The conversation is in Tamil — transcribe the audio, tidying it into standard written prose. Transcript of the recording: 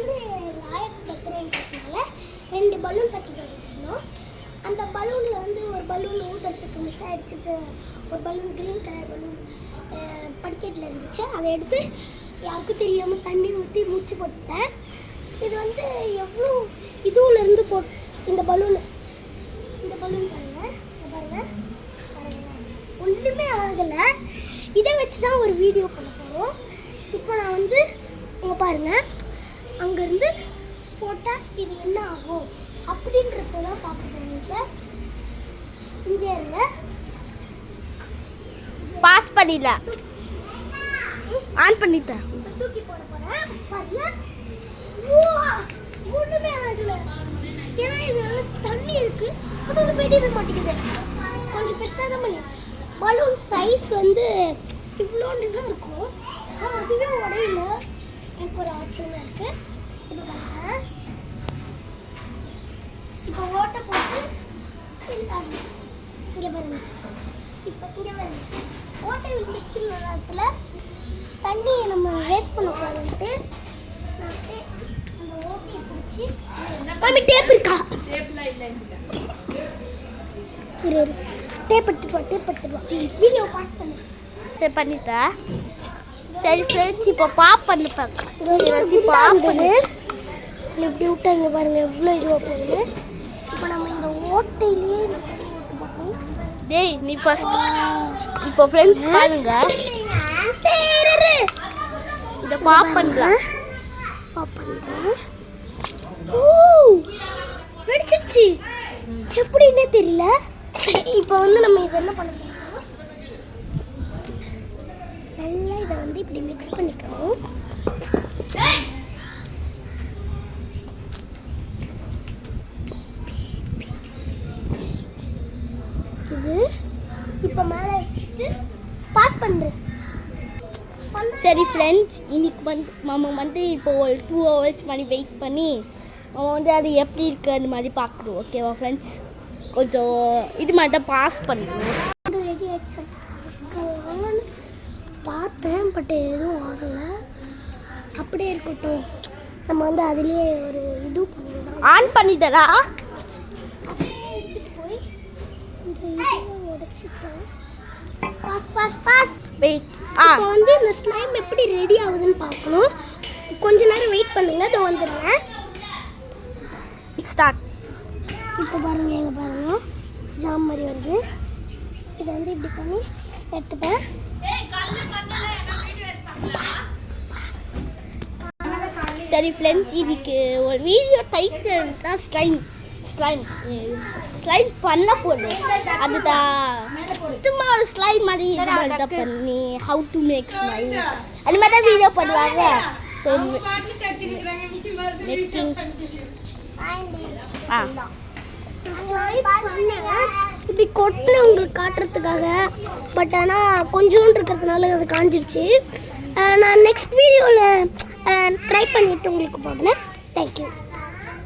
வந்து நாயக்கு பர்த்டேன்றதுனால 2 பலூன் பற்றி வந்துருந்தோம். அந்த பலூனில் வந்து ஒரு பலூன் ஊற்றுறதுக்கு மிஸ் ஆகிடுச்சிட்டு ஒரு பலூன் க்ரீன் கலர் பலூன் படிக்கட்டில் இருந்துச்சு. அதை எடுத்து யாருக்கும் தெரியாமல் தண்ணி ஊற்றி மூச்சு போட்டேன். இது வந்து எவ்வளோ இதுலேருந்து இந்த பலூன் பாருங்கள் பாருங்கள் ஒன்றுமே ஆகலை. இதை வச்சு தான் ஒரு வீடியோ பண்ண போகிறோம். இப்போ நான் வந்து உங்கள் பாருங்கள் அங்கேருந்து போட்டால் இது என்ன ஆகும் அப்படின்றதான் பார்க்க இங்கே இருங்க. பாஸ் பண்ணிடல, ஆன் பண்ணிட்டேன். இப்போ தூக்கி போட போகிறேன். பாருங்க ஒன்றுமே ஆகலை. ஏன்னா இது தண்ணி இருக்குது, அது வெடிவே மாட்டேங்குது. கொஞ்சம் பெருசாக தான் பண்ணி பலூன் சைஸ் வந்து இவ்வளோண்டு தான் இருக்கும். அதுவே உடையில எனக்கு ஒரு ஆச்சரியம் இருக்குது. இப்போ பாருங்க, இப்போ ஓட்டை போட்டு இங்கே பாருங்க. இப்போ இங்கே பாருங்க ஓட்டை விழுந்துச்சு நேரத்தில் தண்ணியை நம்ம வேஸ்ட் பண்ணக்கூடாதுன்ட்டு அந்த ஓட்டையை பிடிச்சி நம்ம டேப் இருக்கா டேப் எடுத்துட்டு வீடியோ பாஸ் பண்ணு. சரி பண்ணிட்டா. சரி ஃப்ரெண்ட்ஸ், இப்போ பாப் பண்ணி இப்படி விட்டாங்க பாருங்க எவ்வளோ இதுவாக போகுது. இப்போ நம்ம இந்த ஓட்டையிலேயே டேய் நீ ஃபர்ஸ்ட் இப்போ ஃப்ரெண்ட்ஸ் பாருங்க, இதை பாப் பண்ணலாம். ஓ வெடிச்சிடுச்சு, எப்படின்னே தெரியல. இப்போ வந்து நம்ம இதை என்ன பண்ண போகிறோம், நல்லா இதை வந்து இப்படி மிக்ஸ் பண்ணிக்கணும். இது இப்போ மேலே வச்சுட்டு பாஸ் பண்ணுறேன். சரி ஃப்ரெண்ட்ஸ், இன்னைக்கு வந்து மாமா வந்து இப்போ ஒரு 2 hours மாதிரி வெயிட் பண்ணி நம்ம வந்து அது எப்படி இருக்குன்னு மாதிரி பார்க்கணும். ஓகேவா ஃப்ரெண்ட்ஸ்? கொஞ்சம் இது மட்டும் பாஸ் பண்ணுறோம். ரெடி ஆகிடுச்சு பார்த்தேன், பட் எதுவும் ஆகலை. அப்படியே இருக்கட்டும், நம்ம வந்து அதுலேயே ஒரு இது பண்ணலாம். ஆன் பண்ணிட்டா அப்படியே எடுத்துகிட்டு போய் இந்த இதை உடைச்சிட்டேன். Boss boss boss wait. இப்போ வந்து இந்த ஸ்லைம் எப்படி ரெடி ஆகுதுன்னு பார்க்கணும். கொஞ்ச நேரம் வெயிட் பண்ணுங்க, இதோ வந்துடுறேன். ஸ்டார்ட். இப்போ பாருங்க, எங்க பாருங்க ஜாம் மாதிரி வருது. இதை வந்து இப்படி பண்ணி எடுத்துட்டேன். சரி ஃப்ரெண்ட்ஸ், இதுக்கு ஒரு வீடியோ டைட்டில் தான் ஸ்லைம் பண்ண போடும். அதுதான் சும்மா ஒரு ஸ்லைம் மாதிரி இது பண்ணி ஹவு டு மேக் ஸ்லைம் அது மாதிரி தான் வீடியோ பண்ணுவாங்க. ஸோ மேக்கிங் இப்படி கொட்டில் உங்களுக்கு காட்டுறதுக்காக, பட் ஆனால் கொஞ்சோண்டு இருக்கிறதுனால அது காஞ்சிருச்சு. நான் நெக்ஸ்ட் வீடியோவில் ட்ரை பண்ணிவிட்டு உங்களுக்கு போடுறேன். தேங்க்யூ.